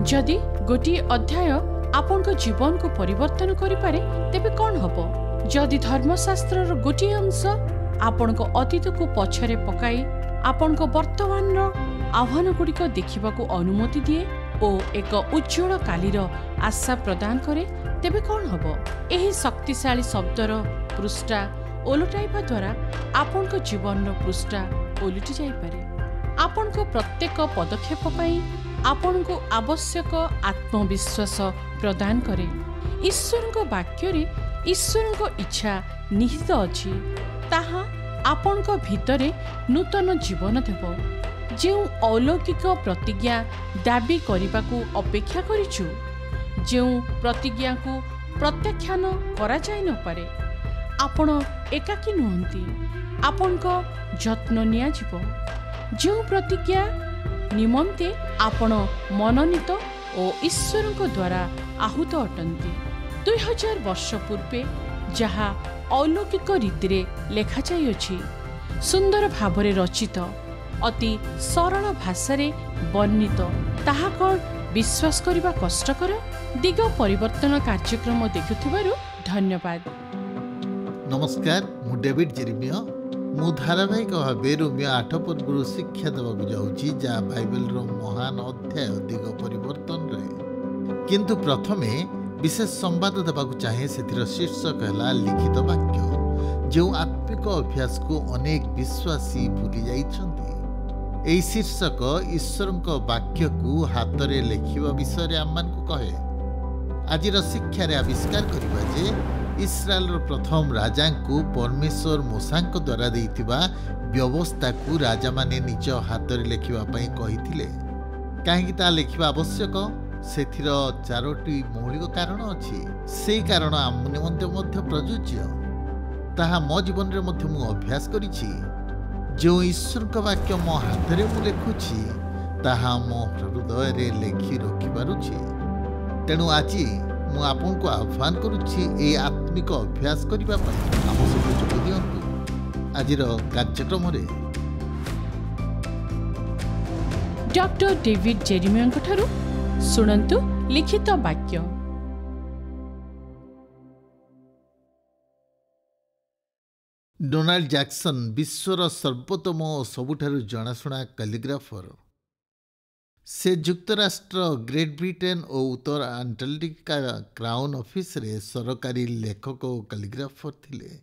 जदि गोटे अध्याय आपण जीवन को परिवर्तन करिपारे तेबे कौन हबो? जदि धर्मशास्त्र गोटे अंश आपण अतीत को पछरे पकाई आपण वर्तमान आह्वान गुड़िक देखा अनुमति दिए और एक उज्जवल कालीर आशा प्रदान करे तेबे कौन हबो? एही शक्तिशाली शब्दर पृष्ठा ओलटाइबा द्वारा आपण जीवन पृष्ठा ओलटि जाई पारे। आपण प्रत्येक पदक्षेप पई आपण को आवश्यक आत्मविश्वास प्रदान करे। ईश्वर वाक्य रे ईश्वर इच्छा निहित अछि, ताहा आपण भितरे नूतन जीवन देव। जो अलौकिक प्रतिज्ञा दाबी करने को अपेक्षा करिछु, जो प्रतिज्ञा को प्रत्याख्यान करा जाय न पारे, आपण एकाकी नुहंती, आपण जत्न निया जिवो। जो प्रतिज्ञा निमंते आपण मनोनीत और ईश्वर द्वारा आहूत अटंती। 2000 वर्ष पूर्वे जहा अलौकिक रीति रे लेखा जाय अछि, सुंदर भावरे रचित, अति सरल भाषा रे वर्णित, ताहा कौन विश्वास करबा कष्टकर? दिग परिवर्तन कार्यक्रम देखुथिबारु धन्यवाद। नमस्कार, मु डेविड जेरेमिया। मु धारावाहिक भावे रोमियो 8 पूर्व शिक्षा देवाक जाउची, जहाँ बाइबल रो महान अध्याय दिग परिवर्तन रे। किंतु प्रथमे विशेष संवाद देवाक चाहे, सेथिर शीर्षक है लिखित वाक्य, जो आत्मिक अभ्यास को अनेक विश्वासी भूली जाइछन्ति। एही शीर्षक ईश्वर वाक्य को हाथ में लिखा विषय आम को कहे। आज शिक्षा आविष्कार करवा जे इस्राएल प्रथम राजा को परमेश्वर मूसा द्वारा देइथिबा व्यवस्था को राजा माने निज हाथ में लिखापी कही। कहीं लिखा आवश्यक, सेथिर 4टी मौलिक कारण अच्छी। से कारण आम निमंते प्रযোज्य, ताहा मो जीवन में मु अभ्यास करिछि। जो ईश्वर वाक्य मो हाथ में मु लिखुछि, ताहा मो हृदय रे लेखि रखि पारुछि। तेणु आज मु आपन को आह्वान करुछि, ए आत्मिक अभ्यास करिबा पई आम सब जोग दियंतु। आजिर कार्यक्रम रे डॉक्टर डेविड जेरेमिया ठारू सुनंतु लिखित वाक्य। डोनाल्ड जैक्सन विश्वर सर्वोत्तम और सबुठारु जनाशुना कैलीग्राफर। से युक्तराष्ट्र, ग्रेट ब्रिटेन और उत्तर अंटार्कटिका क्राउन ऑफिस रे सरकारी लेखक और कैलीग्राफर थिले।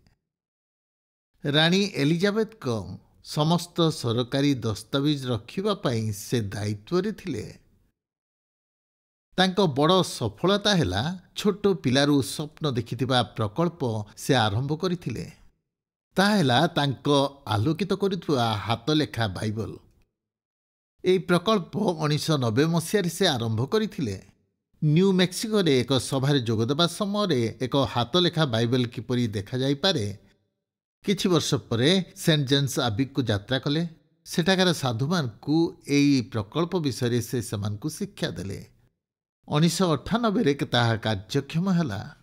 रानी एलिजाबेथ को समस्त सरकारी दस्तावेज रखिबा पई से दायित्व रे थिले। तांको बड़ सफलता हैला छोट पिलारू स्वप्न देखिथिबा प्रकल्प से आरंभ करिथिले। ताहेला तांको आलोकित करुवा हाथ लेखा बाइबल। यह प्रकल्प 1990 मसीह से आरंभ करथिले। न्यू मेक्सिको रे एक सभारे जोगदेवा समय एक हाथ लेखा बाइबल किपरि देखा जाई पारे किछि वर्ष परे सेंट जेम्स आबिक को यात्रा कले। सेठाकार साधुमान को यही प्रकल्प विषय से समान को शिक्षा देले। 1998 रे ताहा कार्यक्षम हैला।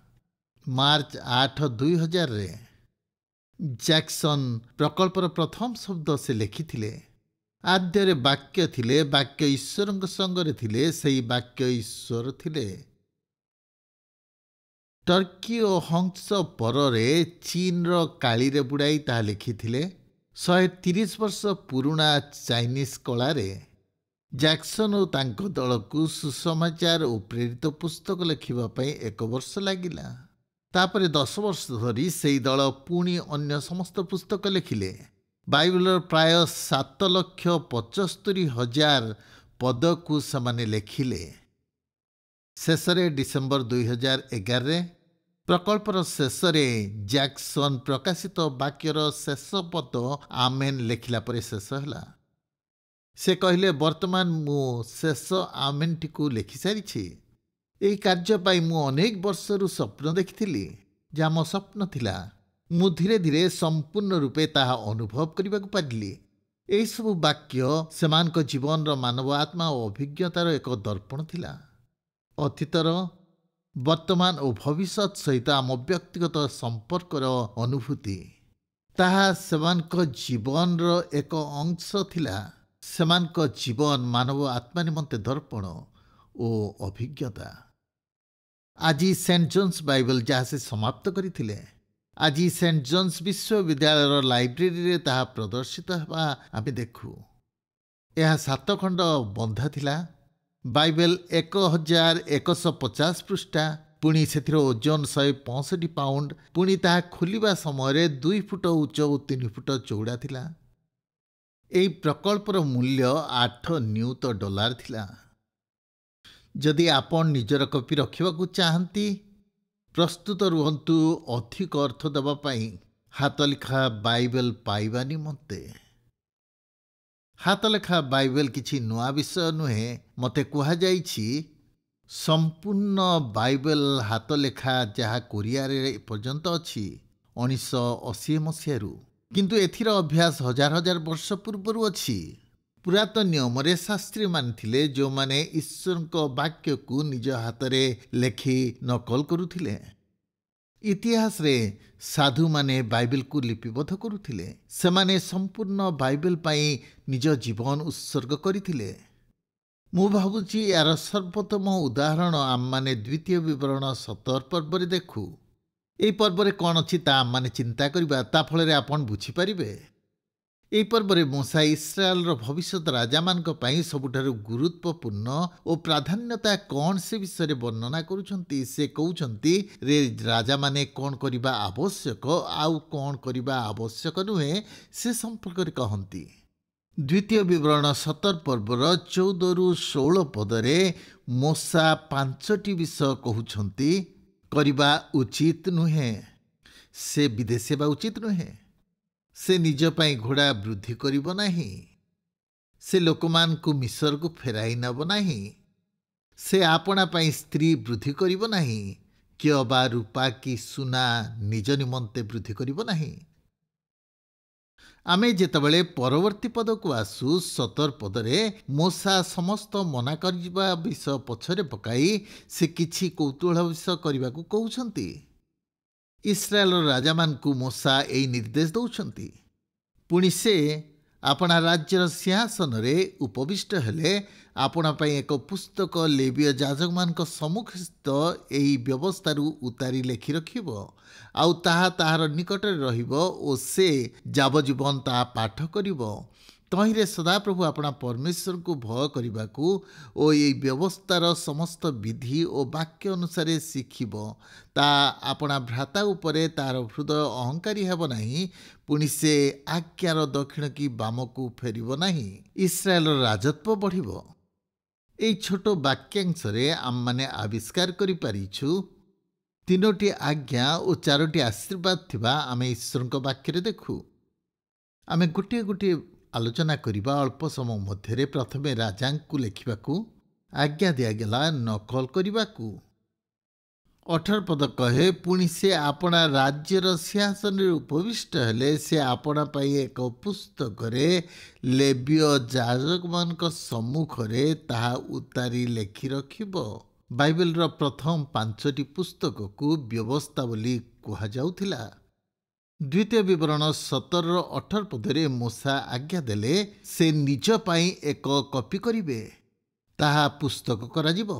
मार्च 8, 2000 रे जैक्सन प्रकल्पर प्रथम शब्द से लिखिथिले। आद्य वाक्य थिले, वाक्य ईश्वर संगरे थिले, सही वाक्य ईश्वर थिले। टर्की और हंस परे चीन रो काली रे बुड़ाई ता लिखिथिले। 130 वर्ष पुराना चाइनीज कला रे जैक्सन और तांको दल को सुसमाचार और प्रेरित पुस्तक लिखिबा पई 1 वर्ष लागिला। तापरे 10 वर्ष धरी से दल पुणी अन्य समस्त पुस्तक लिखिले। बाइबल प्राय 7,75,000 पद को समान लिखिले। शेषरे डिसेम्बर 2011 रे प्रकल्पर शेषरे जैक्सन प्रकाशित वाक्यर शेष पद आमेन लिखिला परे शेष हैला। से कहले, वर्तमान मु शेष आमेन टी को लिखि सारिछि। यही कार्य पाई मु अनेक वर्षरु स्वप्न देखिथिली। जा मो स्वप्न थिला, मु धीरे धीरे संपूर्ण रूपे ताहा अनुभव करने को पारिली। यही सब वाक्य सेमान जीवन मानव आत्मा और अभिज्ञतार एक दर्पण थिला। अतीतर, वर्तमान और भविष्यत सहित आम व्यक्तिगत संपर्कर अनुभूति ताहा सेमानक जीवन एक अंश थिला। सेमानक जीवन मानव आत्मा निमंते दर्पण ଓ ଅଭିଜ୍ଞତା। ଆଜି ସେଣ୍ଟ ଜନ୍ସ ବାଇବେଲ ଯାହା ସେ ସମାପ୍ତ କରିଥିଲେ, ଆଜି ସେଣ୍ଟ ଜନ୍ସ ବିଶ୍ୱବିଦ୍ୟାଳୟର ଲାଇବ୍ରେରୀରେ ତାହା ପ୍ରଦର୍ଶିତ ହେବା ଆମେ ଦେଖୁ। ଏହା 7 ଖଣ୍ଡ ବନ୍ଧା ଥିଲା। ବାଇବେଲ 1150 ପୃଷ୍ଠା, ପୁଣି ସେଥିର ଓଜନ 165 ପାଉଣ୍ଡ, ପୁଣି ତାହା ଖୋଲିବା ସମୟରେ 2 ଫୁଟ ଉଚ୍ଚ ଓ 3 ଫୁଟ ଚଉଡ଼ା ଥିଲା। ଏହି ପ୍ରକଳ୍ପର ମୂଲ୍ୟ $8 ଥିଲା। ଯଦି ଆପଣ ନିଜର କପି ରଖିବାକୁ ଚାହାନ୍ତି, ପ୍ରସ୍ତୁତ ରୁହନ୍ତୁ ଅଧିକ ଅର୍ଥ ଦେବା ପାଇଁ ହାତଲେଖା ବାଇବେଲ ପାଇବା ନିମନ୍ତେ। ହାତଲେଖା ବାଇବେଲ କିଛି ନୂଆ ବିଷୟ ନୁହେଁ। ମୋତେ କୁହାଯାଇଛି ସମ୍ପୂର୍ଣ୍ଣ ବାଇବେଲ ହାତଲେଖା, ଯାହା କୋରିଆରେ ଏପର୍ଯ୍ୟନ୍ତ ଅଛି 1980 ମସିହାରୁ। କିନ୍ତୁ ଏଥିର ଅଭ୍ୟାସ ହଜାର ହଜାର ବର୍ଷ ପୂର୍ବରୁ ଅଛି। ପୁରାତନ ନିୟମରେ ଶାସ୍ତ୍ରୀମାନେ ଥିଲେ ଯେଉଁମାନେ ଈଶ୍ୱରଙ୍କ ବାକ୍ୟକୁ ନିଜ ହାତରେ ଲେଖି ନକଲ କରୁଥିଲେ। ଇତିହାସରେ ସାଧୁମାନେ ବାଇବେଲକୁ ଲିପିବଦ୍ଧ କରୁଥିଲେ। ସେମାନେ ସମ୍ପୂର୍ଣ୍ଣ ବାଇବେଲ ପାଇଁ ନିଜ ଜୀବନ ଉତ୍ସର୍ଗ କରିଥିଲେ। ମୁଁ ଭାବୁଛି ଏହାର ସର୍ବୋତ୍ତମ ଉଦାହରଣ ଆମମାନେ ଦ୍ୱିତୀୟ ବିବରଣ 17 ପର୍ବରେ ଦେଖୁ। ଏହି ପର୍ବରେ କ'ଣ ଅଛି ତାହା ଆମମାନେ ଚିନ୍ତା କରିବା, ତା ଫଳରେ ଆପଣ ବୁଝିପାରିବେ। ଏହି ପର୍ବରେ ମୂଷା ଇସ୍ରାଏଲର ଭବିଷ୍ୟତ ରାଜାମାନଙ୍କ ପାଇଁ ସବୁଠାରୁ ଗୁରୁତ୍ୱପୂର୍ଣ୍ଣ ଓ ପ୍ରାଧାନ୍ୟତା କ'ଣ ସେ ବିଷୟରେ ବର୍ଣ୍ଣନା କରୁଛନ୍ତି। ସେ କହୁଛନ୍ତି ରାଜାମାନେ କ'ଣ କରିବା ଆବଶ୍ୟକ ଆଉ କ'ଣ କରିବା ଆବଶ୍ୟକ ନୁହେଁ ସେ ସମ୍ପର୍କରେ କହନ୍ତି। ଦ୍ୱିତୀୟ ବିବରଣ 17 ପର୍ବର 14ରୁ 16 ପଦରେ ମୂଷା 5ଟି ବିଷୟ କହୁଛନ୍ତି କରିବା ଉଚିତ ନୁହେଁ। ସେ ବିଦେଶ ହେବା ଉଚିତ ନୁହେଁ। ସେ ନିଜ ପାଇଁ ଘୋଡ଼ା ବୃଦ୍ଧି କରିବ ନାହିଁ। ସେ ଲୋକମାନଙ୍କୁ ମିଶରକୁ ଫେରାଇ ନେବ ନାହିଁ। ସେ ଆପଣା ପାଇଁ ସ୍ତ୍ରୀ ବୃଦ୍ଧି କରିବ ନାହିଁ, କି ଅବା ରୂପା କି ସୁନା ନିଜ ନିମନ୍ତେ ବୃଦ୍ଧି କରିବ ନାହିଁ। ଆମେ ଯେତେବେଳେ ପରବର୍ତ୍ତୀ ପଦକୁ ଆସୁ 17 ପଦରେ ମୂଷା ସମସ୍ତ ମନା କରିବା ବିଷୟ ପଛରେ ପକାଇ ସେ କିଛି କୌତୂହଳ ବିଷୟ କରିବାକୁ କହୁଛନ୍ତି। ଇସ୍ରାଏଲର ରାଜାମାନଙ୍କୁ ମୂଷା ଏହି ନିର୍ଦ୍ଦେଶ ଦେଉଛନ୍ତି। ପୁଣି ସେ ଆପଣା ରାଜ୍ୟର ସିଂହାସନରେ ଉପବିଷ୍ଟ ହେଲେ ଆପଣା ପାଇଁ ଏକ ପୁସ୍ତକ ଲେବୀୟ ଯାଜକମାନଙ୍କ ସମ୍ମୁଖସ୍ଥ ଏହି ବ୍ୟବସ୍ଥାରୁ ଉତାରି ଲେଖି ରଖିବ, ଆଉ ତାହା ତାହାର ନିକଟରେ ରହିବ ଓ ସେ ଯାବଜୀବନ ତାହା ପାଠ କରିବ। ତହିଁରେ ସଦାପ୍ରଭୁ ଆପଣା ପରମେଶ୍ୱରଙ୍କୁ ଭୟ କରିବାକୁ ଓ ଏହି ବ୍ୟବସ୍ଥାର ସମସ୍ତ ବିଧି ଓ ବାକ୍ୟ ଅନୁସାରେ ଶିଖିବ। ତାହା ଆପଣା ଭ୍ରାତା ଉପରେ ତାହାର ହୃଦୟ ଅହଙ୍କାରୀ ହେବ ନାହିଁ। ପୁଣି ସେ ଆଜ୍ଞାର ଦକ୍ଷିଣ କି ବାମକୁ ଫେରିବ ନାହିଁ। ଇସ୍ରାଏଲର ରାଜତ୍ୱ ବଢ଼ିବ। ଏହି ଛୋଟ ବାକ୍ୟାଂଶରେ ଆମମାନେ ଆବିଷ୍କାର କରିପାରିଛୁ 3ଟି ଆଜ୍ଞା ଓ 4ଟି ଆଶୀର୍ବାଦ ଥିବା ଆମେ ଈଶ୍ୱରଙ୍କ ବାକ୍ୟରେ ଦେଖୁ। ଆମେ ଗୋଟିଏ ଗୋଟିଏ ଆଲୋଚନା କରିବା। ଅଳ୍ପ ସମୟ ମଧ୍ୟରେ ପ୍ରଥମେ ରାଜାଙ୍କୁ ଲେଖିବାକୁ ଆଜ୍ଞା ଦିଆଗଲା, ନକଲ କରିବାକୁ। 18 ପଦ କହେ, ପୁଣି ସେ ଆପଣା ରାଜ୍ୟର ସିଂହାସନରେ ଉପବିଷ୍ଟ ହେଲେ ସେ ଆପଣା ପାଇଁ ଏକ ପୁସ୍ତକରେ ଲେବୀୟ ଯାଜକମାନଙ୍କ ସମ୍ମୁଖରେ ତାହା ଉତାରି ଲେଖି ରଖିବ। ବାଇବେଲର ପ୍ରଥମ 5ଟି ପୁସ୍ତକକୁ ବ୍ୟବସ୍ଥା ବୋଲି କୁହାଯାଉଥିଲା। ଦ୍ୱିତୀୟ ବିବରଣ 17ର 18 ପଦରେ ମୂଷା ଆଜ୍ଞା ଦେଲେ ସେ ନିଜ ପାଇଁ ଏକ କପି କରିବେ, ତାହା ପୁସ୍ତକ କରାଯିବ।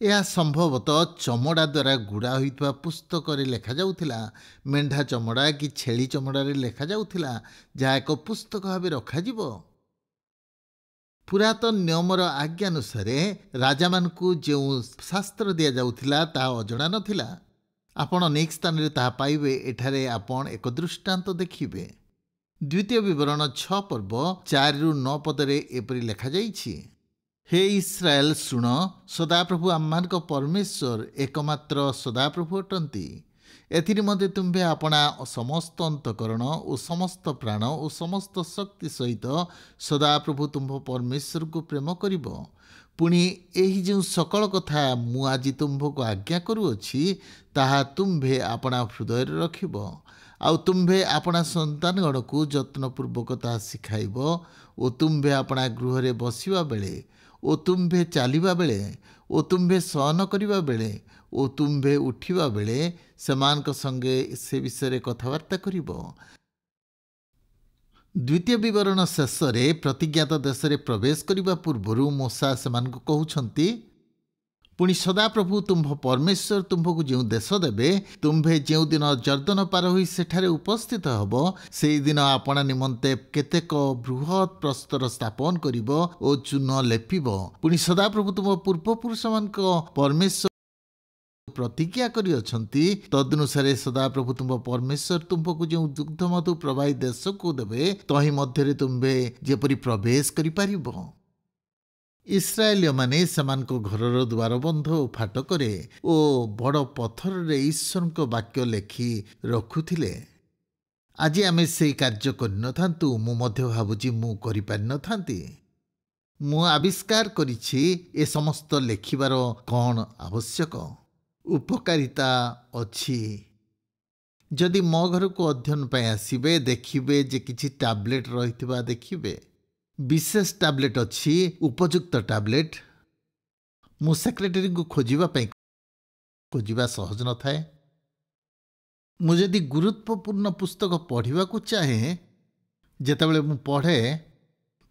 ଏହା ସମ୍ଭବତଃ ଚମଡ଼ା ଦ୍ୱାରା ଗୁଡ଼ା ହୋଇଥିବା ପୁସ୍ତକରେ ଲେଖାଯାଉଥିଲା। ମେଣ୍ଢା ଚମଡ଼ା କି ଛେଳି ଚମଡ଼ାରେ ଲେଖାଯାଉଥିଲା, ଯାହା ଏକ ପୁସ୍ତକ ଭାବେ ରଖାଯିବ। ପୁରାତନ ନିୟମର ଆଜ୍ଞାନୁସାରେ ରାଜାମାନଙ୍କୁ ଯେଉଁ ଶାସ୍ତ୍ର ଦିଆଯାଉଥିଲା ତାହା ଅଜଣା ନଥିଲା। ଆପଣ ଅନେକ ସ୍ଥାନରେ ତାହା ପାଇବେ। ଏଠାରେ ଆପଣ ଏକ ଦୃଷ୍ଟାନ୍ତ ଦେଖିବେ। ଦ୍ୱିତୀୟ ବିବରଣ 6 ପର୍ବ 4ରୁ 9 ପଦରେ ଏପରି ଲେଖାଯାଇଛି, ହେ ଇସ୍ରାଏଲ ଶୁଣ, ସଦାପ୍ରଭୁ ଆମମାନଙ୍କ ପରମେଶ୍ୱର ଏକମାତ୍ର ସଦାପ୍ରଭୁ ଅଟନ୍ତି। ଏଥିନିମନ୍ତେ ତୁମ୍ଭେ ଆପଣା ସମସ୍ତ ଅନ୍ତଃକରଣ ଓ ସମସ୍ତ ପ୍ରାଣ ଓ ସମସ୍ତ ଶକ୍ତି ସହିତ ସଦାପ୍ରଭୁ ତୁମ୍ଭ ପରମେଶ୍ୱରକୁ ପ୍ରେମ କରିବ। ପୁଣି ଏହି ଯେଉଁ ସକଳ କଥା ମୁଁ ଆଜି ତୁମ୍ଭକୁ ଆଜ୍ଞା କରୁଅଛି ତାହା ତୁମ୍ଭେ ଆପଣା ହୃଦୟରେ ରଖିବ। ଆଉ ତୁମ୍ଭେ ଆପଣା ସନ୍ତାନଗଣକୁ ଯତ୍ନପୂର୍ବକ ତାହା ଶିଖାଇବ ଓ ତୁମ୍ଭେ ଆପଣା ଗୃହରେ ବସିବା ବେଳେ ଓ ତୁମ୍ଭେ ଚାଲିବା ବେଳେ ଓ ତୁମ୍ଭେ ଶୟନ କରିବା ବେଳେ ଓ ତୁମ୍ଭେ ଉଠିବା ବେଳେ ସେମାନଙ୍କ ସଙ୍ଗେ ସେ ବିଷୟରେ କଥାବାର୍ତ୍ତା କରିବ। ଦ୍ୱିତୀୟ ବିବରଣ ଶେଷରେ ପ୍ରତିଜ୍ଞାତ ଦେଶରେ ପ୍ରବେଶ କରିବା ପୂର୍ବରୁ ମୂଷା ସେମାନଙ୍କୁ କହୁଛନ୍ତି पुणी सदाप्रभु तुम्भ परमेश्वर तुम्भकु जो देश देबे तुम्भे जो दिन जर्दन पार होई सेठारे उपस्थित हब सेई दिन आपणा निमंते केतेक बृहत प्रस्तर स्थापन करिवो ओ चून लेपिबो। पुणी सदाप्रभु तुम पूर्वपुरुष मानक परमेश्वर प्रतिज्ञा करी अछंती तदनुसारे सदाप्रभु तुम परमेश्वर तुमको जो दुग्ध मधु प्रवाही देश को देवे तही मध्य तुम्बे जेपरी प्रवेश करि पारिबो। इस्राएलिय माने सेमानको घरर द्वार बंध फाटकरे ओ बड़ पत्थर रे ईश्वर को वाक्य लेखि रखुथिले। आज आमे सेई कार्य करि नथांतु मु मध्य भाबुची मु करि पारि नथांती। मु आविष्कार करिछि ए समस्त लेखिबार कौन आवश्यक उपकारिता अछि। जदि मो घर को अध्ययन पाई आसिबे देखिबे जे किछि टैबलेट रहितबा देखिबे विशेष टैबलेट अछि उपयुक्त टैबलेट मु सेक्रेटरी को खोजिबा सहज न थाए। मु जदि गुरुत्वपूर्ण पुस्तक पढ़िबा को चाहे जेतेबेले मु पढ़े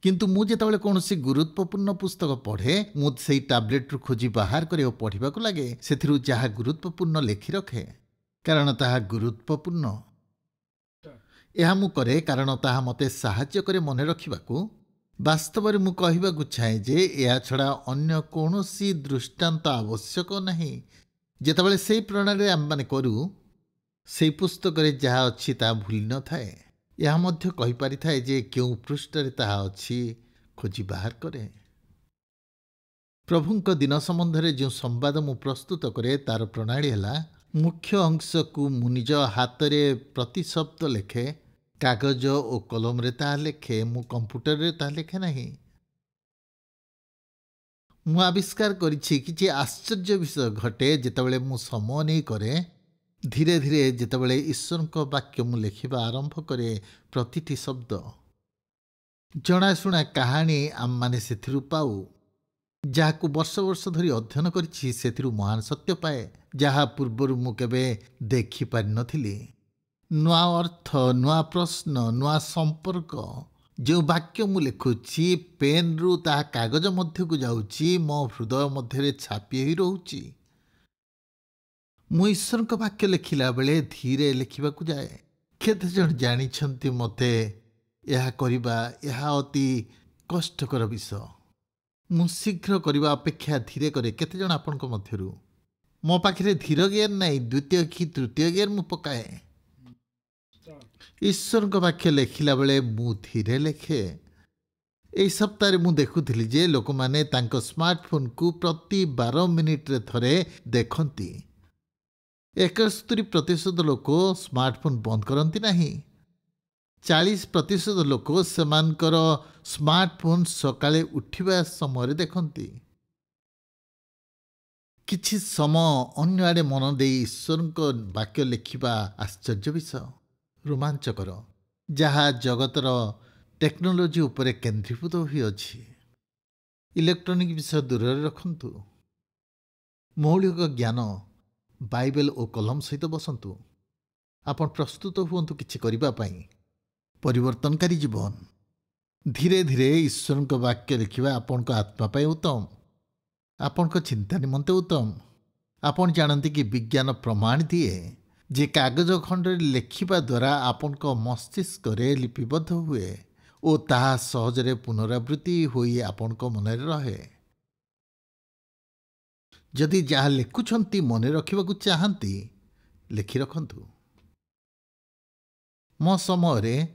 किंतु मु जेतेबेले कोनोसी गुरुत्वपूर्ण पुस्तक पढ़े मु सेई टैबलेट रु खोजी बाहर करे पढ़िबा को लागे सेथिरु जहा गुरुत्वपूर्ण लेखि रखे कारण ताहा गुरुत्वपूर्ण। यह मु करे कारण ताहा मते साहाय्य करे मने रखिबाकू। वास्तव में मु कहिबाकू चाहे जे या छड़ा अन्य कोनोसी दृष्टांत आवश्यक नहीं। जेतेबेले सेई प्रणाली आम माने करू सेई पुस्तक रे जहा अछि ता भूली न थाए। यह मध्य कहि पारि थाए जे केउ पृष्ठरे ताहा अछि खोजी बाहर करे। प्रभुंक दिन संबंधरे जो संवाद मु प्रस्तुत करे तार प्रणाली हला मुख्य अंश को मु निज हातरे प्रति शब्द लेखे कागज और कलम रे ताहा लेखे मु कंप्यूटर रे ताहा लेखे नहीं। मु आविष्कार करिछि कि आश्चर्य विषय घटे जेतेबेले मु समय नहीं करे धीरे धीरे जेतेबेले ईश्वर को वाक्य मु लेखिबा आरंभ करे प्रतिटी शब्द जनाशुना कहानी आम माने सेथिरु पाऊ जहाकू वर्ष वर्ष धरी अध्ययन करिछि सेथिरु महान सत्य पाए जहा पूर्वरु मु केबे देखि पारि नथिली। नुआ अर्थ नुआ प्रश्न नुआ संपर्क जो वाक्य मु लिखुछि पेन रु ता कागज मध्य को जाउछि मो हृदय मध्य छापी होई रहउछि। मु ईश्वर को वाक्य लिखिला बेले धीरे लिखिबा को जाए। केते जण जानिछंती मते यह करिबा यह अति कष्टकर विषय। मु शीघ्र करबा अपेक्षा धीरे करे केते जण आपनको मध्यरु मो पाखरे धीर गियर नहीं द्वितीय कि तृतीय गियर मु पकाए। ईश्वर को वाक्य लिखिला बेले मु धीरे लेखे। एई सप्ताह मु देखुथिली जे लोक माने तांको स्मार्टफोन को प्रति 12 मिनिट रे थरे देखंती। 71% लोक स्मार्टफोन बंद करती नहीं। 40% लोक सेमानकर स्मार्टफोन सकाळे उठिबा समय देखंती। किछि समय अन्य आड़े मन दे ईश्वर को वाक्य लिखिबा आश्चर्य विषय रोमांचकर जहा जगतर टेक्नोलोजी उपरे केंद्रीभूत होई अछि। इलेक्ट्रॉनिक विषय दूर रखंतु। मौलिक ज्ञान बाइबल और कलम सहित बसंतु। आपण प्रस्तुत हुअंतु किछि करिबा पई परिवर्तनकारी जीवन। धीरे धीरे ईश्वर को वाक्य लिखिबा आपण को आत्मा पाई उत्तम आपण को चिंता निमंते उत्तम। आपण जानते कि विज्ञान प्रमाण दिए जे कागज खंडरे लिखिबा द्वारा आपण को मस्तिष्क रे लिपिबद्ध हुए और ताहा सहजरे पुनरावृत्ति होई आपण को मन रहे। जदि जहाँ लिखुछंती मने रखिबा को चाहंती लिखि रखंतु। मो समय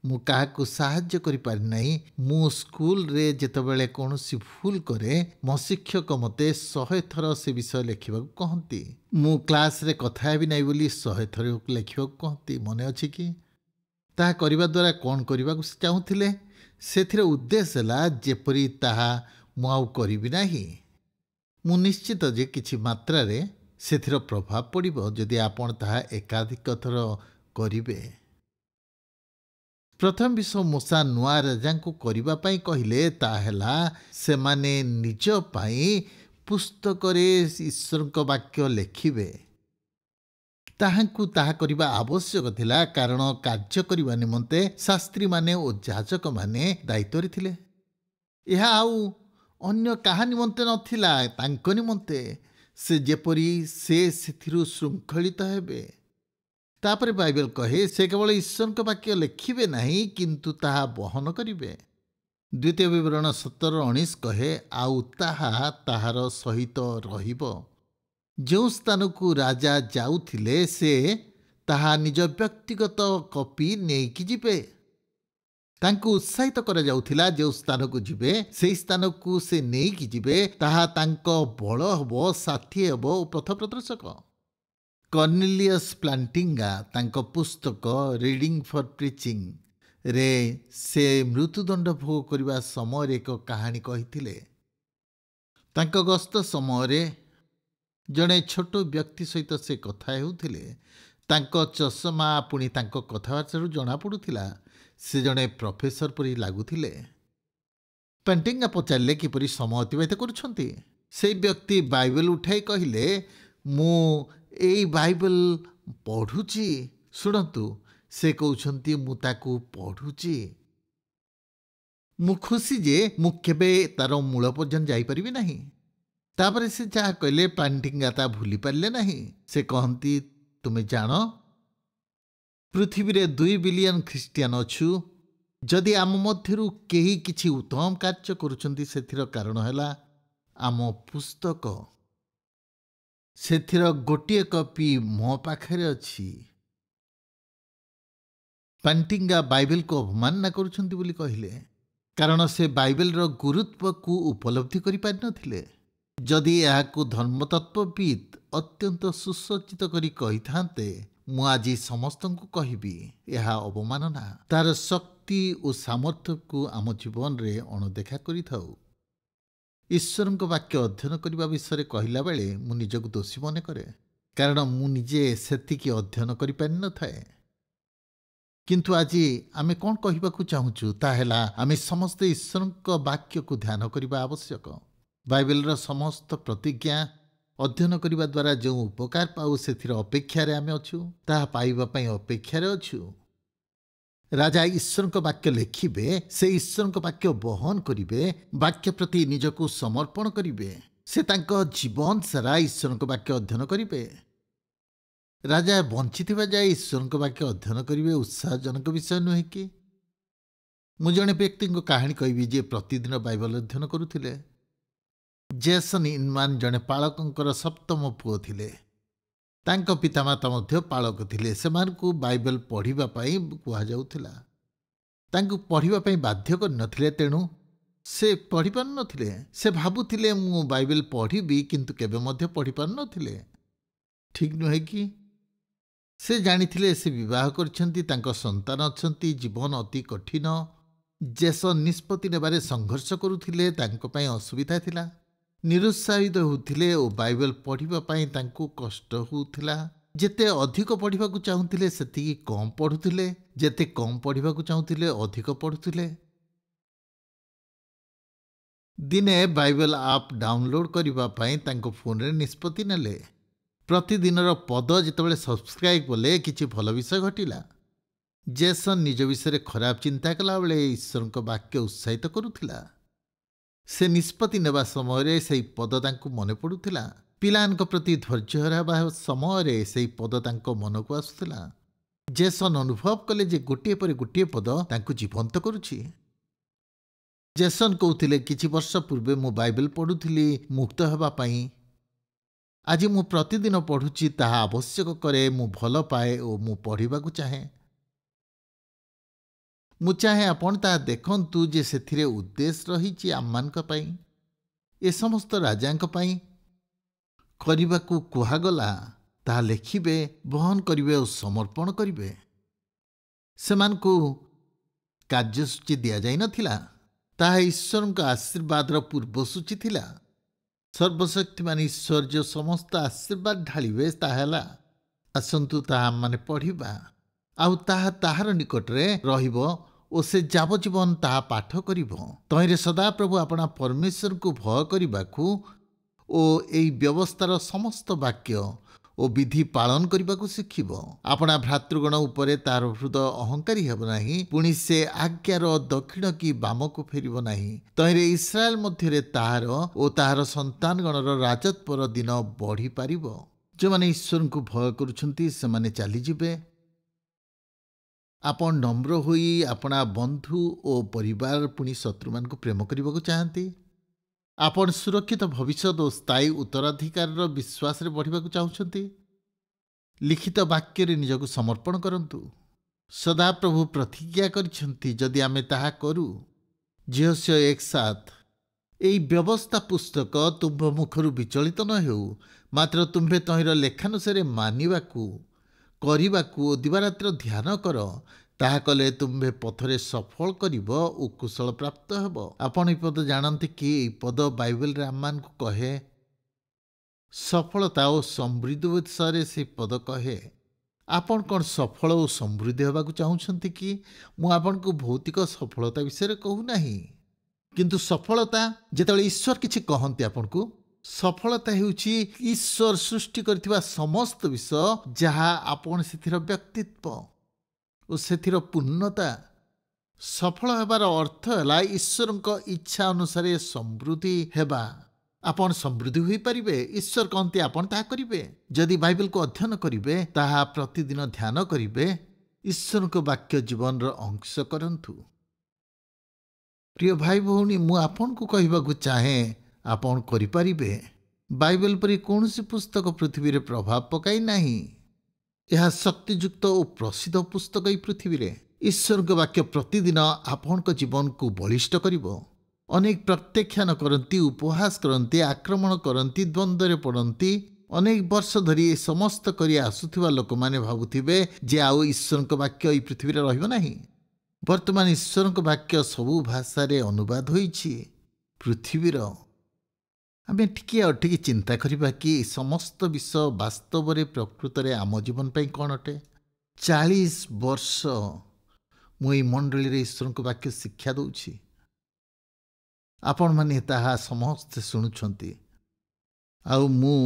मु काहाकू साहाय्य करि पारि नहीं। मु स्कूल रे जेतेबेले कोनोसी भूल करे मो शिक्षक मते 100 थर से विषय लिखिबा को कहंती। मु क्लास रे कथा भी नहीं बोली 100 थर लिखिबा को कहंती। मने अछि कि ताहा करिबा द्वारा कोन करिबा को चाहुथिले सेथिरे उद्देश्य ला जेपरि ताहा मु आउ करिबि नाही। मु निश्चित जे किछि मात्रा रे सेथिर प्रभाव पड़िबो जदि आपण ताहा एकाधिक थर करिबे। प्रथम विषय मूसा नुआ राजा को करिबा पाई कहिले ताहेला से माने निज पाई पुस्तक रे ईश्वर को वाक्य लेखिबे। ताहांकु ताहा करिबा आवश्यक थिला कारण कार्य करिबा निमंते शास्त्री माने ओ जाजक माने दायित्व रे थिले। यह आउ ଅନ୍ୟ କାହା ନିମନ୍ତେ ନଥିଲା, ତାଙ୍କ ନିମନ୍ତେ ସେ ଯେପରି ସେ ସେଥିରୁ ଶୃଙ୍ଖଳିତ ହେବେ। ତାପରେ ବାଇବେଲ କହେ ସେ କେବଳ ଈଶ୍ୱରଙ୍କ ବାକ୍ୟ ଲେଖିବେ ନାହିଁ କିନ୍ତୁ ତାହା ବହନ କରିବେ। ଦ୍ୱିତୀୟ ବିବରଣ 17:19 କହେ ଆଉ ତାହା ତାହାର ସହିତ ରହିବ। ଯେଉଁ ସ୍ଥାନକୁ ରାଜା ଯାଉଥିଲେ ସେ ତାହା ନିଜ ବ୍ୟକ୍ତିଗତ କପି ନେଇକି ଯିବେ। ତାଙ୍କୁ ଉତ୍ସାହିତ କରାଯାଉଥିଲା ଯେଉଁ ସ୍ଥାନକୁ ଯିବେ ସେହି ସ୍ଥାନକୁ ସେ ନେଇକି ଯିବେ। ତାହା ତାଙ୍କ ବଳ ହେବ, ସାଥୀ ହେବ ଓ ପଥ ପ୍ରଦର୍ଶକ। କର୍ନେଲିୟସ୍ ପ୍ଲାଣ୍ଟିଙ୍ଗା ତାଙ୍କ ପୁସ୍ତକ ରିଡ଼ିଂ ଫର୍ ପ୍ରିଚିଂରେ ସେ ମୃତ୍ୟୁଦଣ୍ଡ ଭୋଗ କରିବା ସମୟରେ ଏକ କାହାଣୀ କହିଥିଲେ। ତାଙ୍କ ଗସ୍ତ ସମୟରେ ଜଣେ ଛୋଟ ବ୍ୟକ୍ତି ସହିତ ସେ କଥା ହେଉଥିଲେ। ତାଙ୍କ ଚଷମା ପୁଣି ତାଙ୍କ କଥାବାର୍ତ୍ତାରୁ ଜଣାପଡ଼ୁଥିଲା ସେ ଜଣେ ପ୍ରଫେସର ପରି ଲାଗୁଥିଲେ। ପ୍ଲାଣ୍ଟିଙ୍ଗା ପଚାରିଲେ କିପରି ସମୟ ଅତିବାହିତ କରୁଛନ୍ତି। ସେହି ବ୍ୟକ୍ତି ବାଇବେଲ ଉଠାଇ କହିଲେ ମୁଁ ଏଇ ବାଇବେଲ ପଢ଼ୁଛି। ଶୁଣନ୍ତୁ, ସେ କହୁଛନ୍ତି ମୁଁ ତାକୁ ପଢ଼ୁଛି। ମୁଁ ଖୁସି ଯେ ମୁଁ କେବେ ତାର ମୂଳ ପର୍ଯ୍ୟନ୍ତ ଯାଇପାରିବି ନାହିଁ। ତାପରେ ସେ ଯାହା କହିଲେ ପ୍ଲାଣ୍ଟିଙ୍ଗା ତା ଭୁଲି ପାରିଲେ ନାହିଁ। ସେ କହନ୍ତି ତୁମେ ଜାଣ ପୃଥିବୀରେ 2 ବିଲିୟନ ଖ୍ରୀଷ୍ଟିଆନ ଅଛୁ। ଯଦି ଆମ ମଧ୍ୟରୁ କେହି କିଛି ଉତ୍ତମ କାର୍ଯ୍ୟ କରୁଛନ୍ତି ସେଥିର କାରଣ ହେଲା ଆମ ପୁସ୍ତକ। ସେଥିର ଗୋଟିଏ କପି ମୋ ପାଖରେ ଅଛି। ପ୍ଲାଣ୍ଟିଙ୍ଗା ବାଇବେଲକୁ ଅବମାନନା କରୁଛନ୍ତି ବୋଲି କହିଲେ, କାରଣ ସେ ବାଇବେଲର ଗୁରୁତ୍ୱକୁ ଉପଲବ୍ଧି କରିପାରିନଥିଲେ। ଯଦି ଏହାକୁ ଧର୍ମତତ୍ତ୍ୱବିତ୍ ଅତ୍ୟନ୍ତ ସୁସଜ୍ଜିତ କରି କହିଥାନ୍ତେ ମୁଁ ଆଜି ସମସ୍ତଙ୍କୁ କହିବି ଏହା ଅବମାନନା। ତାର ଶକ୍ତି ଓ ସାମର୍ଥ୍ୟକୁ ଆମ ଜୀବନରେ ଅଣଦେଖା କରିଥାଉ। ଈଶ୍ୱରଙ୍କ ବାକ୍ୟ ଅଧ୍ୟୟନ କରିବା ବିଷୟରେ କହିଲା ବେଳେ ମୁଁ ନିଜକୁ ଦୋଷୀ ମନେ କରେ, କାରଣ ମୁଁ ନିଜେ ସେତିକି ଅଧ୍ୟୟନ କରିପାରିନଥାଏ। କିନ୍ତୁ ଆଜି ଆମେ କ'ଣ କହିବାକୁ ଚାହୁଁଛୁ ତାହା ହେଲା ଆମେ ସମସ୍ତେ ଈଶ୍ୱରଙ୍କ ବାକ୍ୟକୁ ଧ୍ୟାନ କରିବା ଆବଶ୍ୟକ। ବାଇବେଲର ସମସ୍ତ ପ୍ରତିଜ୍ଞା ଅଧ୍ୟୟନ କରିବା ଦ୍ୱାରା ଯେଉଁ ଉପକାର ପାଉ ସେଥିର ଅପେକ୍ଷାରେ ଆମେ ଅଛୁ, ତାହା ପାଇବା ପାଇଁ ଅପେକ୍ଷାରେ ଅଛୁ। ରାଜା ଈଶ୍ୱରଙ୍କ ବାକ୍ୟ ଲେଖିବେ, ସେ ଈଶ୍ୱରଙ୍କ ବାକ୍ୟ ବହନ କରିବେ, ବାକ୍ୟ ପ୍ରତି ନିଜକୁ ସମର୍ପଣ କରିବେ। ସେ ତାଙ୍କ ଜୀବନ ସାରା ଈଶ୍ୱରଙ୍କ ବାକ୍ୟ ଅଧ୍ୟୟନ କରିବେ। ରାଜା ବଞ୍ଚିଥିବା ଯାଏ ଈଶ୍ୱରଙ୍କ ବାକ୍ୟ ଅଧ୍ୟୟନ କରିବେ ଉତ୍ସାହଜନକ ବିଷୟ ନୁହେଁ କି? ମୁଁ ଜଣେ ବ୍ୟକ୍ତିଙ୍କ କାହାଣୀ କହିବି ଯିଏ ପ୍ରତିଦିନ ବାଇବେଲ ଅଧ୍ୟୟନ କରୁଥିଲେ। ଜେସନ୍ ଇନମାନ ଜଣେ ପାଳକଙ୍କର 7ମ ପୁଅ ଥିଲେ। ତାଙ୍କ ପିତାମାତା ମଧ୍ୟ ପାଳକ ଥିଲେ। ସେମାନଙ୍କୁ ବାଇବେଲ ପଢ଼ିବା ପାଇଁ କୁହାଯାଉଥିଲା। ତାଙ୍କୁ ପଢ଼ିବା ପାଇଁ ବାଧ୍ୟ କରିନଥିଲେ, ତେଣୁ ସେ ପଢ଼ିପାରୁନଥିଲେ। ସେ ଭାବୁଥିଲେ ମୁଁ ବାଇବେଲ ପଢ଼ିବି କିନ୍ତୁ କେବେ ମଧ୍ୟ ପଢ଼ିପାରୁନଥିଲେ। ଠିକ୍ ନୁହେଁ କି? ସେ ଜାଣିଥିଲେ ସେ ବିବାହ କରିଛନ୍ତି, ତାଙ୍କ ସନ୍ତାନ ଅଛନ୍ତି, ଜୀବନ ଅତି କଠିନ। ଜେସନ୍ ନିଷ୍ପତ୍ତି ନେବାରେ ସଂଘର୍ଷ କରୁଥିଲେ, ତାଙ୍କ ପାଇଁ ଅସୁବିଧା ଥିଲା। ନିରୁତ୍ସାହିତ ହେଉଥିଲେ ଓ ବାଇବେଲ ପଢ଼ିବା ପାଇଁ ତାଙ୍କୁ କଷ୍ଟ ହେଉଥିଲା। ଯେତେ ଅଧିକ ପଢ଼ିବାକୁ ଚାହୁଁଥିଲେ ସେତିକି କମ୍ ପଢ଼ୁଥିଲେ, ଯେତେ କମ୍ ପଢ଼ିବାକୁ ଚାହୁଁଥିଲେ ଅଧିକ ପଢ଼ୁଥିଲେ। ଦିନେ ବାଇବେଲ ଆପ୍ ଡାଉନଲୋଡ୍ କରିବା ପାଇଁ ତାଙ୍କ ଫୋନରେ ନିଷ୍ପତ୍ତି ନେଲେ। ପ୍ରତିଦିନର ପଦ ଯେତେବେଳେ ସବସ୍କ୍ରାଇବ୍ କଲେ କିଛି ଭଲ ବିଷୟ ଘଟିଲା। ଜେସନ୍ ନିଜ ବିଷୟରେ ଖରାପ ଚିନ୍ତା କଲାବେଳେ ଈଶ୍ୱରଙ୍କ ବାକ୍ୟ ଉତ୍ସାହିତ କରୁଥିଲା। ସେ ନିଷ୍ପତ୍ତି ନେବା ସମୟରେ ସେହି ପଦ ତାଙ୍କୁ ମନେ ପଡ଼ୁଥିଲା। ପିଲାମାନଙ୍କ ପ୍ରତି ଧୈର୍ଯ୍ୟ ହରାଇବା ସମୟରେ ସେହି ପଦ ତାଙ୍କ ମନକୁ ଆସୁଥିଲା। ଜେସନ୍ ଅନୁଭବ କଲେ ଯେ ଗୋଟିଏ ପରେ ଗୋଟିଏ ପଦ ତାଙ୍କୁ ଜୀବନ୍ତ କରୁଛି। ଜେସନ୍ କହୁଥିଲେ କିଛି ବର୍ଷ ପୂର୍ବେ ମୁଁ ବାଇବେଲ ପଢ଼ୁଥିଲି ମୁକ୍ତ ହେବା ପାଇଁ। ଆଜି ମୁଁ ପ୍ରତିଦିନ ପଢ଼ୁଛି, ତାହା ଆବଶ୍ୟକ କରେ, ମୁଁ ଭଲ ପାଏ ଓ ମୁଁ ପଢ଼ିବାକୁ ଚାହେଁ। ମୁଁ ଚାହେଁ ଆପଣ ତାହା ଦେଖନ୍ତୁ ଯେ ସେଥିରେ ଉଦ୍ଦେଶ୍ୟ ରହିଛି ଆମମାନଙ୍କ ପାଇଁ, ଏ ସମସ୍ତ ରାଜାଙ୍କ ପାଇଁ। କରିବାକୁ କୁହାଗଲା ତାହା ଲେଖିବେ, ବହନ କରିବେ ଓ ସମର୍ପଣ କରିବେ। ସେମାନଙ୍କୁ କାର୍ଯ୍ୟସୂଚୀ ଦିଆଯାଇନଥିଲା, ତାହା ଈଶ୍ୱରଙ୍କ ଆଶୀର୍ବାଦର ପୂର୍ବସୂଚୀ ଥିଲା। ସର୍ବଶକ୍ତିମାନ ଈଶ୍ୱର ଯେଉଁ ସମସ୍ତ ଆଶୀର୍ବାଦ ଢାଳିବେ ତାହା ହେଲା ଆସନ୍ତୁ ତାହା ଆମମାନେ ପଢ଼ିବା, ଆଉ ତାହା ତାହାର ନିକଟରେ ରହିବ ଓ ସେ ଯାବଜୀବନ ତାହା ପାଠ କରିବ। ତହିଁରେ ସଦାପ୍ରଭୁ ଆପଣା ପରମେଶ୍ୱରଙ୍କୁ ଭୟ କରିବାକୁ ଓ ଏହି ବ୍ୟବସ୍ଥାର ସମସ୍ତ ବାକ୍ୟ ଓ ବିଧି ପାଳନ କରିବାକୁ ଶିଖିବ। ଆପଣା ଭ୍ରାତୃଗଣ ଉପରେ ତାହାର ହୃଦୟ ଅହଙ୍କାରୀ ହେବ ନାହିଁ, ପୁଣି ସେ ଆଜ୍ଞାର ଦକ୍ଷିଣ କି ବାମକୁ ଫେରିବ ନାହିଁ। ତହିଁରେ ଇସ୍ରାଏଲ ମଧ୍ୟରେ ତାହାର ଓ ତାହାର ସନ୍ତାନଗଣର ରାଜତ୍ୱର ଦିନ ବଢ଼ିପାରିବ। ଯେଉଁମାନେ ଈଶ୍ୱରଙ୍କୁ ଭୟ କରୁଛନ୍ତି ସେମାନେ ଚାଲିଯିବେ। ଆପଣ ନମ୍ର ହୋଇ ଆପଣା ବନ୍ଧୁ ଓ ପରିବାର ପୁଣି ଶତ୍ରୁମାନଙ୍କୁ ପ୍ରେମ କରିବାକୁ ଚାହାନ୍ତି। ଆପଣ ସୁରକ୍ଷିତ ଭବିଷ୍ୟତ ଓ ସ୍ଥାୟୀ ଉତ୍ତରାଧିକାରର ବିଶ୍ୱାସରେ ବଢ଼ିବାକୁ ଚାହୁଁଛନ୍ତି। ଲିଖିତ ବାକ୍ୟରେ ନିଜକୁ ସମର୍ପଣ କରନ୍ତୁ। ସଦାପ୍ରଭୁ ପ୍ରତିଜ୍ଞା କରିଛନ୍ତି, ଯଦି ଆମେ ତାହା କରୁ। Joshua 1:7। ଏହି ବ୍ୟବସ୍ଥା ପୁସ୍ତକ ତୁମ୍ଭ ମୁଖରୁ ବିଚଳିତ ନ ହେଉ, ମାତ୍ର ତୁମ୍ଭେ ତହିଁର ଲେଖାନୁସାରେ ମାନିବାକୁ କରିବାକୁ ଓ ଦିବାରାତ୍ର ଧ୍ୟାନ କର। ତାହା କଲେ ତୁମ୍ଭେ ପଥରେ ସଫଳ କରିବ ଓ କୁଶଳ ପ୍ରାପ୍ତ ହେବ। ଆପଣ ଏହି ପଦ ଜାଣନ୍ତି କି? ଏହି ପଦ ବାଇବେଲରେ ଆମମାନଙ୍କୁ କହେ ସଫଳତା ଓ ସମୃଦ୍ଧି ବିଷୟରେ। ସେହି ପଦ କହେ ଆପଣ କ'ଣ ସଫଳ ଓ ସମୃଦ୍ଧି ହେବାକୁ ଚାହୁଁଛନ୍ତି କି? ମୁଁ ଆପଣଙ୍କୁ ଭୌତିକ ସଫଳତା ବିଷୟରେ କହୁନାହିଁ, କିନ୍ତୁ ସଫଳତା ଯେତେବେଳେ ଈଶ୍ୱର କିଛି କହନ୍ତି ଆପଣଙ୍କୁ, ସଫଳତା ହେଉଛି ଈଶ୍ୱର ସୃଷ୍ଟି କରିଥିବା ସମସ୍ତ ବିଷୟ, ଯାହା ଆପଣ ସେଥିର ବ୍ୟକ୍ତିତ୍ୱ ଓ ସେଥିର ପୂର୍ଣ୍ଣତା। ସଫଳ ହେବାର ଅର୍ଥ ହେଲା ଈଶ୍ୱରଙ୍କ ଇଚ୍ଛା ଅନୁସାରେ ସମୃଦ୍ଧି ହେବା। ଆପଣ ସମୃଦ୍ଧି ହୋଇପାରିବେ। ଈଶ୍ୱର କହନ୍ତି ଆପଣ ତାହା କରିବେ ଯଦି ବାଇବେଲକୁ ଅଧ୍ୟୟନ କରିବେ, ତାହା ପ୍ରତିଦିନ ଧ୍ୟାନ କରିବେ, ଈଶ୍ୱରଙ୍କ ବାକ୍ୟ ଜୀବନର ଅଂଶ କରନ୍ତୁ। ପ୍ରିୟ ଭାଇ ଭଉଣୀ, ମୁଁ ଆପଣଙ୍କୁ କହିବାକୁ ଚାହେଁ ଆପଣ କରିପାରିବେ। ବାଇବେଲ ପରି କୌଣସି ପୁସ୍ତକ ପୃଥିବୀରେ ପ୍ରଭାବ ପକାଇ ନାହିଁ। ଏହା ଶକ୍ତିଯୁକ୍ତ ଓ ପ୍ରସିଦ୍ଧ ପୁସ୍ତକ ଏହି ପୃଥିବୀରେ। ଈଶ୍ୱରଙ୍କ ବାକ୍ୟ ପ୍ରତିଦିନ ଆପଣଙ୍କ ଜୀବନକୁ ବଳିଷ୍ଠ କରିବ। ଅନେକ ପ୍ରତ୍ୟାଖ୍ୟାନ କରନ୍ତି, ଉପହାସ କରନ୍ତି, ଆକ୍ରମଣ କରନ୍ତି, ଦ୍ୱନ୍ଦ୍ୱରେ ପଡ଼ନ୍ତି। ଅନେକ ବର୍ଷ ଧରି ଏ ସମସ୍ତ କରି ଆସୁଥିବା ଲୋକମାନେ ଭାବୁଥିବେ ଯେ ଆଉ ଈଶ୍ୱରଙ୍କ ବାକ୍ୟ ଏହି ପୃଥିବୀରେ ରହିବ ନାହିଁ। ବର୍ତ୍ତମାନ ଈଶ୍ୱରଙ୍କ ବାକ୍ୟ ସବୁ ଭାଷାରେ ଅନୁବାଦ ହୋଇଛି ପୃଥିବୀର। ଆମେ ଟିକେ ଚିନ୍ତା କରିବା କି ସମସ୍ତ ବିଷୟ ବାସ୍ତବରେ ପ୍ରକୃତରେ ଆମ ଜୀବନ ପାଇଁ କ'ଣ ଅଟେ। 40 ବର୍ଷ ମୁଁ ଏହି ମଣ୍ଡଳୀରେ ଈଶ୍ୱରଙ୍କ ବାକ୍ୟ ଶିକ୍ଷା ଦେଉଛି। ଆପଣମାନେ ତାହା ସମସ୍ତେ ଶୁଣୁଛନ୍ତି, ଆଉ ମୁଁ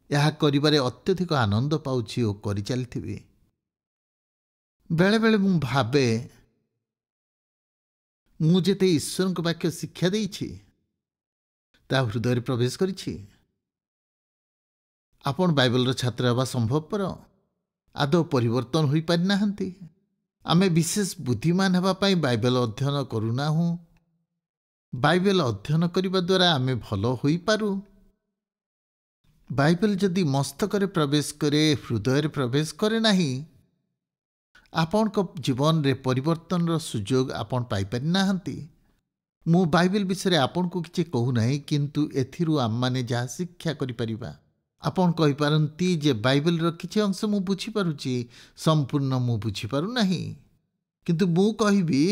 ଏହା କରିବାରେ ଅତ୍ୟଧିକ ଆନନ୍ଦ ପାଉଛି ଓ କରିଚାଲିଥିବି। ବେଳେବେଳେ ମୁଁ ଭାବେ, ମୁଁ ଯେତେ ଈଶ୍ୱରଙ୍କ ବାକ୍ୟ ଶିକ୍ଷା ଦେଇଛି, ତାହା ହୃଦୟରେ ପ୍ରବେଶ କରିଛି। ଆପଣ ବାଇବେଲର ଛାତ୍ର ହେବା ସମ୍ଭବପର, ଆଦୌ ପରିବର୍ତ୍ତନ ହୋଇପାରିନାହାନ୍ତି। ଆମେ ବିଶେଷ ବୁଦ୍ଧିମାନ ହେବା ପାଇଁ ବାଇବେଲ ଅଧ୍ୟୟନ କରୁନାହୁଁ। ବାଇବେଲ ଅଧ୍ୟୟନ କରିବା ଦ୍ୱାରା ଆମେ ଭଲ ହୋଇପାରୁ। ବାଇବେଲ ଯଦି ମସ୍ତକରେ ପ୍ରବେଶ କରେ, ହୃଦୟରେ ପ୍ରବେଶ କରେ ନାହିଁ, ଆପଣଙ୍କ ଜୀବନରେ ପରିବର୍ତ୍ତନର ସୁଯୋଗ ଆପଣ ପାଇପାରିନାହାନ୍ତି। ମୁଁ ବାଇବେଲ ବିଷୟରେ ଆପଣଙ୍କୁ କିଛି କହୁନାହିଁ, କିନ୍ତୁ ଏଥିରୁ ଆମମାନେ ଯାହା ଶିକ୍ଷା କରିପାରିବା। ଆପଣ କହିପାରନ୍ତି ଯେ ବାଇବେଲର କିଛି ଅଂଶ ମୁଁ ବୁଝିପାରୁଛି, ସମ୍ପୂର୍ଣ୍ଣ ମୁଁ ବୁଝିପାରୁନାହିଁ। କିନ୍ତୁ ମୁଁ କହିବି,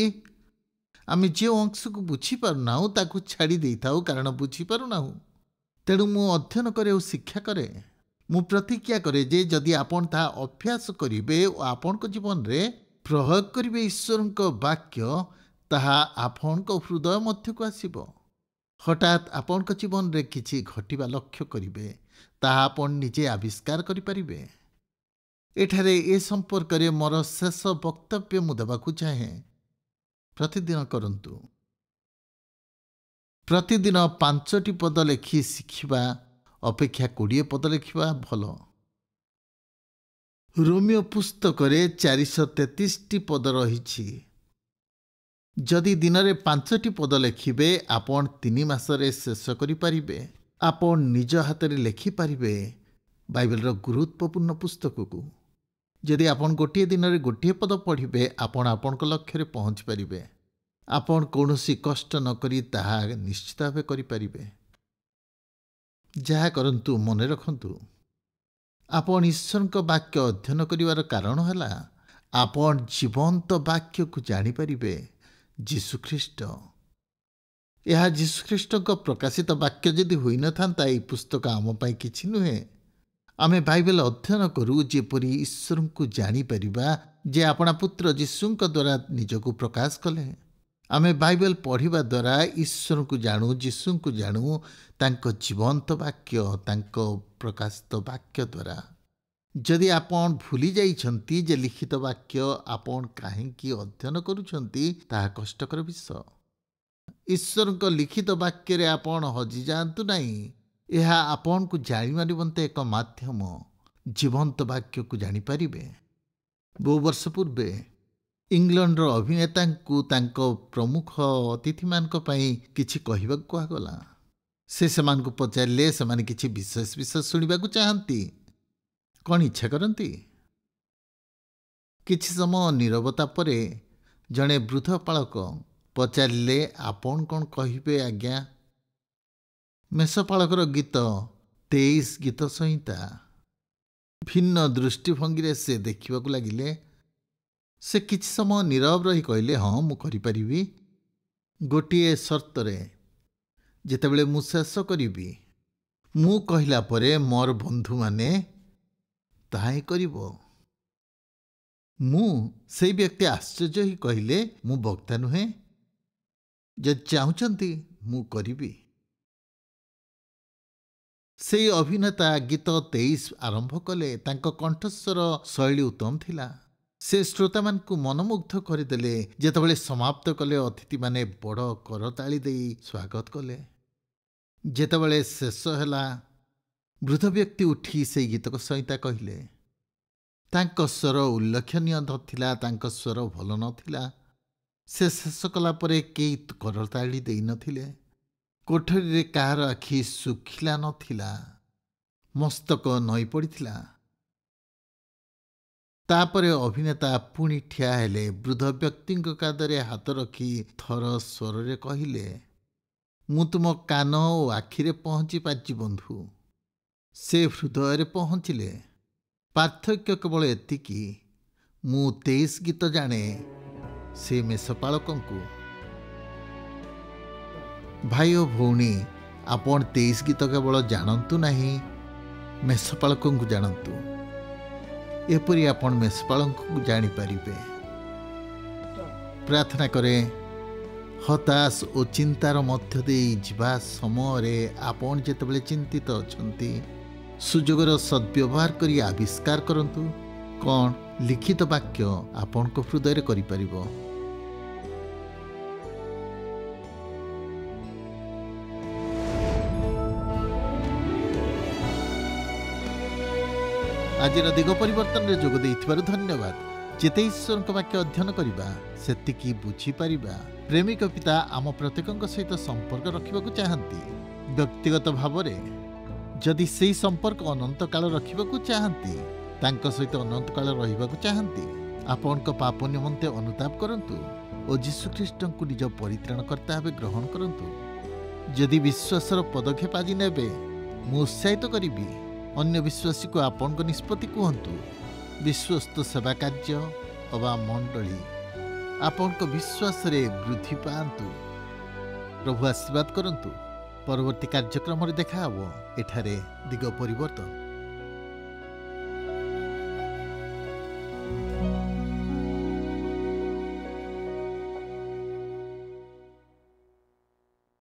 ଆମେ ଯେଉଁ ଅଂଶକୁ ବୁଝିପାରୁନାହୁଁ ତାକୁ ଛାଡ଼ି ଦେଇଥାଉ, କାରଣ ବୁଝିପାରୁନାହୁଁ। ତେଣୁ ମୁଁ ଅଧ୍ୟୟନ କରେ ଓ ଶିକ୍ଷା କରେ। ମୁଁ ପ୍ରତିଜ୍ଞା କରେ ଯେ ଯଦି ଆପଣ ତାହା ଅଭ୍ୟାସ କରିବେ ଓ ଆପଣଙ୍କ ଜୀବନରେ ପ୍ରୟୋଗ କରିବେ ଈଶ୍ୱରଙ୍କ ବାକ୍ୟ, ତାହା ଆପଣଙ୍କ ହୃଦୟ ମଧ୍ୟକୁ ଆସିବ। ହଠାତ୍ ଆପଣଙ୍କ ଜୀବନରେ କିଛି ଘଟିବା ଲକ୍ଷ୍ୟ କରିବେ, ତାହା ଆପଣ ନିଜେ ଆବିଷ୍କାର କରିପାରିବେ। ଏଠାରେ ଏ ସମ୍ପର୍କରେ ମୋର ଶେଷ ବକ୍ତବ୍ୟ ମୁଁ ଦେବାକୁ ଚାହେଁ। ପ୍ରତିଦିନ କରନ୍ତୁ। ପ୍ରତିଦିନ 5ଟି ପଦ ଲେଖି ଶିଖିବା ଅପେକ୍ଷା 20 ପଦ ଲେଖିବା ଭଲ। ରୋମିଓ ପୁସ୍ତକରେ 433ଟି ପଦ ରହିଛି। ଯଦି ଦିନରେ 5ଟି ପଦ ଲେଖିବେ, ଆପଣ 3 ମାସରେ ଶେଷ କରିପାରିବେ। ଆପଣ ନିଜ ହାତରେ ଲେଖିପାରିବେ ବାଇବେଲର ଗୁରୁତ୍ୱପୂର୍ଣ୍ଣ ପୁସ୍ତକକୁ। ଯଦି ଆପଣ ଗୋଟିଏ ଦିନରେ 1 ପଦ ପଢ଼ିବେ, ଆପଣ ଆପଣଙ୍କ ଲକ୍ଷ୍ୟରେ ପହଞ୍ଚିପାରିବେ। ଆପଣ କୌଣସି କଷ୍ଟ ନ କରି ତାହା ନିଶ୍ଚିତ ଭାବେ କରିପାରିବେ। ଯାହା କରନ୍ତୁ, ମନେ ରଖନ୍ତୁ, ଆପଣ ଈଶ୍ୱରଙ୍କ ବାକ୍ୟ ଅଧ୍ୟୟନ କରିବାର କାରଣ ହେଲା ଆପଣ ଜୀବନ୍ତ ବାକ୍ୟକୁ ଜାଣିପାରିବେ, ଯୀଶୁଖ୍ରୀଷ୍ଟ। ଏହା ଯୀଶୁଖ୍ରୀଷ୍ଟଙ୍କ ପ୍ରକାଶିତ ବାକ୍ୟ ଯଦି ହୋଇନଥାନ୍ତା, ଏହି ପୁସ୍ତକ ଆମ ପାଇଁ କିଛି ନୁହେଁ। ଆମେ ବାଇବେଲ ଅଧ୍ୟୟନ କରୁ ଯେପରି ଈଶ୍ୱରଙ୍କୁ ଜାଣିପାରିବା, ଯେ ଆପଣା ପୁତ୍ର ଯୀଶୁଙ୍କ ଦ୍ୱାରା ନିଜକୁ ପ୍ରକାଶ କଲେ। ଆମେ ବାଇବେଲ ପଢ଼ିବା ଦ୍ୱାରା ଈଶ୍ୱରଙ୍କୁ ଜାଣୁ, ଯୀଶୁଙ୍କୁ ଜାଣୁ, ତାଙ୍କ ଜୀବନ୍ତ ବାକ୍ୟ, ତାଙ୍କ ପ୍ରକାଶିତ ବାକ୍ୟ ଦ୍ୱାରା। ଯଦି ଆପଣ ଭୁଲି ଯାଇଛନ୍ତି ଯେ ଲିଖିତ ବାକ୍ୟ ଆପଣ କାହିଁକି ଅଧ୍ୟୟନ କରୁଛନ୍ତି, ତାହା କଷ୍ଟକର ବିଷୟ। ଈଶ୍ୱରଙ୍କ ଲିଖିତ ବାକ୍ୟରେ ଆପଣ ହଜିଯାଆନ୍ତୁ ନାହିଁ। ଏହା ଆପଣଙ୍କୁ ଜାଣିବା ନିମନ୍ତେ ଏକ ମାଧ୍ୟମ। ଜୀବନ୍ତ ବାକ୍ୟକୁ ଜାଣିପାରିବେ। ବହୁ ବର୍ଷ ପୂର୍ବେ ଇଂଲଣ୍ଡର ଅଭିନେତାଙ୍କୁ ତାଙ୍କ ପ୍ରମୁଖ ଅତିଥିମାନଙ୍କ ପାଇଁ କିଛି କହିବାକୁ କୁହାଗଲା। ସେ ସେମାନଙ୍କୁ ପଚାରିଲେ, ସେମାନେ କିଛି ବିଶେଷ ବିଷୟ ଶୁଣିବାକୁ ଚାହାନ୍ତି? କ'ଣ ଇଚ୍ଛା କରନ୍ତି? କିଛି ସମୟ ନୀରବତା ପରେ ଜଣେ ବୃଦ୍ଧ ପାଳକ ପଚାରିଲେ, ଆପଣ କ'ଣ କହିବେ ଆଜ୍ଞା? ମେଷପାଳକର ଗୀତ 23 ଗୀତ ସଂହିତା। ଭିନ୍ନ ଦୃଷ୍ଟିଭଙ୍ଗୀରେ ସେ ଦେଖିବାକୁ ଲାଗିଲେ। ସେ କିଛି ସମୟ ନୀରବ ରହି କହିଲେ, ହଁ ମୁଁ କରିପାରିବି, ଗୋଟିଏ ସର୍ତ୍ତରେ। ଯେତେବେଳେ ମୁଁ ଶେଷ କରିବି, ମୁଁ କହିଲା ପରେ ମୋର ବନ୍ଧୁମାନେ ତାହା ହିଁ କରିବ। ମୁଁ ସେଇ ବ୍ୟକ୍ତି ଆଶ୍ଚର୍ଯ୍ୟ ହୋଇ କହିଲେ, ମୁଁ ବକ୍ତା ନୁହେଁ, ଯଦି ଚାହୁଁଛନ୍ତି ମୁଁ କରିବି। ସେଇ ଅଭିନେତା ଗୀତ 23 ଆରମ୍ଭ କଲେ। ତାଙ୍କ କଣ୍ଠସ୍ୱର ଶୈଳୀ ଉତ୍ତମ ଥିଲା। ସେ ଶ୍ରୋତାମାନଙ୍କୁ ମନମୁଗ୍ଧ କରିଦେଲେ। ଯେତେବେଳେ ସମାପ୍ତ କଲେ, ଅତିଥିମାନେ ବଡ଼ କରତାଳି ଦେଇ ସ୍ୱାଗତ କଲେ। ଯେତେବେଳେ ଶେଷ ହେଲା, ବୃଦ୍ଧ ବ୍ୟକ୍ତି ଉଠି ସେଇ ଗୀତକ ସଂହିତା କହିଲେ। ତାଙ୍କ ସ୍ୱର ଉଲ୍ଲେଖନୀୟ ନଥିଲା, ତାଙ୍କ ସ୍ୱର ଭଲ ନଥିଲା। ସେ ଶେଷ କଲା ପରେ କେହି କରତାଳି ଦେଇନଥିଲେ। କୋଠରୀରେ କାହାର ଆଖି ଶୁଖିଲା ନଥିଲା, ମସ୍ତକ ନଇଁ ପଡ଼ିଥିଲା। ତାପରେ ଅଭିନେତା ପୁଣି ଠିଆ ହେଲେ। ବୃଦ୍ଧ ବ୍ୟକ୍ତିଙ୍କ କାନ୍ଧରେ ହାତ ରଖି ଥର ସ୍ୱରରେ କହିଲେ, ମୁଁ ତୁମ କାନ ଓ ଆଖିରେ ପହଞ୍ଚି ପାରିଛି ବନ୍ଧୁ। ସେ ହୃଦୟରେ ପହଞ୍ଚିଲେ। ପାର୍ଥକ୍ୟ କେବଳ ଏତିକି, ମୁଁ 23 ଗୀତ ଜାଣେ, ସେ ମେଷପାଳକଙ୍କୁ। ଭାଇ ଓ ଭଉଣୀ, ଆପଣ 23 ଗୀତ କେବଳ ଜାଣନ୍ତୁ ନାହିଁ, ମେଷପାଳକଙ୍କୁ ଜାଣନ୍ତୁ। ଏପରି ଆପଣ ମେଷପାଳକଙ୍କୁ ଜାଣିପାରିବେ। ପ୍ରାର୍ଥନା କରେ। ହତାଶ ଓ ଚିନ୍ତାର ମଧ୍ୟ ଦେଇ ଯିବା ସମୟରେ ଆପଣ ଯେତେବେଳେ ଚିନ୍ତିତ ଅଛନ୍ତି, ସୁଯୋଗର ସଦ୍ବ୍ୟବହାର କରି ଆବିଷ୍କାର କରନ୍ତୁ କ'ଣ ଲିଖିତ ବାକ୍ୟ ଆପଣଙ୍କ ହୃଦୟରେ କରିପାରିବ। ଆଜିର ଦିଗ ପରିବର୍ତ୍ତନରେ ଯୋଗ ଦେଇଥିବାରୁ ଧନ୍ୟବାଦ। ଯେତେ ଈଶ୍ୱରଙ୍କ ବାକ୍ୟ ଅଧ୍ୟୟନ କରିବା, ସେତିକି ବୁଝିପାରିବା। ପ୍ରେମିକ ପିତା ଆମ ପ୍ରତ୍ୟେକଙ୍କ ସହିତ ସମ୍ପର୍କ ରଖିବାକୁ ଚାହାନ୍ତି ବ୍ୟକ୍ତିଗତ ଭାବରେ। ଯଦି ସେହି ସମ୍ପର୍କ ଅନନ୍ତକାଳ ରଖିବାକୁ ଚାହାନ୍ତି, ତାଙ୍କ ସହିତ ଅନନ୍ତକାଳ ରହିବାକୁ ଚାହାନ୍ତି, ଆପଣଙ୍କ ପାପ ନିମନ୍ତେ ଅନୁତାପ କରନ୍ତୁ ଓ ଯୀଶୁଖ୍ରୀଷ୍ଟଙ୍କୁ ନିଜ ପରିତ୍ରାଣକର୍ତ୍ତା ଭାବେ ଗ୍ରହଣ କରନ୍ତୁ। ଯଦି ବିଶ୍ୱାସର ପଦକ୍ଷେପ ଆଜି ନେବେ, ମୁଁ ଉତ୍ସାହିତ କରିବି। ଅନ୍ୟ ବିଶ୍ୱାସୀକୁ ଆପଣଙ୍କ ନିଷ୍ପତ୍ତି କୁହନ୍ତୁ। ବିଶ୍ୱସ୍ତ ସେବା କାର୍ଯ୍ୟ ଅବା ମଣ୍ଡଳୀ ଆପଣଙ୍କ ବିଶ୍ୱାସରେ ବୃଦ୍ଧି ପାଆନ୍ତୁ। ପ୍ରଭୁ ଆଶୀର୍ବାଦ କରନ୍ତୁ। ପରବର୍ତ୍ତୀ କାର୍ଯ୍ୟକ୍ରମରେ ଦେଖା ହେବ। ଏଠାରେ ଦିଗ ପରିବର୍ତ୍ତନ।